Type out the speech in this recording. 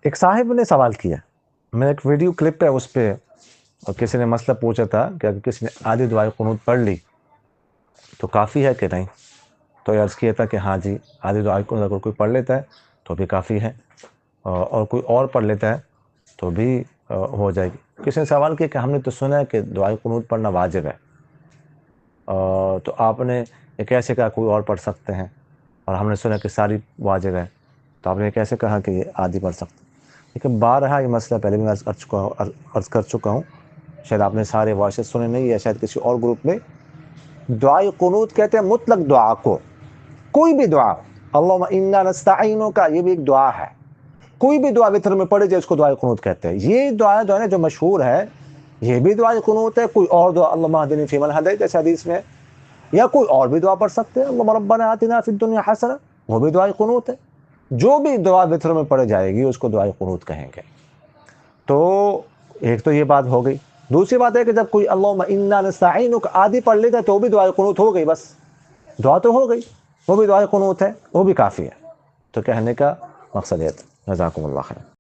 ایک صاحب نے سوال کیا، میں ایک ویڈیو کلپ ہے اس پہ، اور کسی نے مسئلہ پوچھا تھا کہ اگر کسی نے آدھی دعائے قنوت پڑھ لی تو کافی ہے کہ نہیں؟ تو عرض کیا تھا کہ ہاں جی، آدھی دعائے قنوت اگر کوئی پڑھ لیتا ہے تو بھی کافی ہے، اور کوئی اور پڑھ لیتا ہے تو بھی ہو جائے گی۔ کسی نے سوال کیا کہ ہم نے تو سنا ہے کہ دعائے قنوت پڑھنا واجب ہے، تو آپ نے یہ کیسے کہا کوئی اور پڑھ سکتے ہیں، اور ہم نے سنا کہ ساری واجب ہے، تو آپ نے کیسے کہا کہ یہ آدھی پڑھ سکتے ہیں؟ لیکن بارہا یہ مسئلہ پہلے بھی میں عرض کر چکا ہوں، شاید آپ نے سارے وائسز سنے نہیں، یا شاید کسی اور گروپ میں۔ دعائے قنوت کہتے ہیں مطلق دعا کو، کوئی بھی دعا، اللہم انا نستعینک کا یہ بھی ایک دعا ہے، کوئی بھی دعا وتر میں پڑھے جائے اس کو دعائے قنوت کہتے ہیں۔ یہ دعا جو ہے نا جو مشہور ہے یہ بھی دعائے قنوت ہے، کوئی اور دعا اللہم اہدنی فیمن ہدیت جیسے حدیث میں، یا کوئی اور بھی دعا پڑھ سکتے ہیں، اللہم ربنا آتنا فی الدنیا حسنہ، وہ بھی دعائے قنوت ہے۔ جو بھی دعا وتر میں پڑھ جائے گی اس کو دعائے قنوت کہیں گے۔ تو ایک تو یہ بات ہو گئی۔ دوسری بات ہے کہ جب کوئی اللہم انا نستعینک آدھی پڑھ لیتا تو بھی دعائے قنوت ہو گئی، بس دعا تو ہو گئی، وہ بھی دعائے قنوت ہے، وہ بھی کافی ہے۔ تو کہنے کا مقصد ہے، جزاکم اللہ خیر۔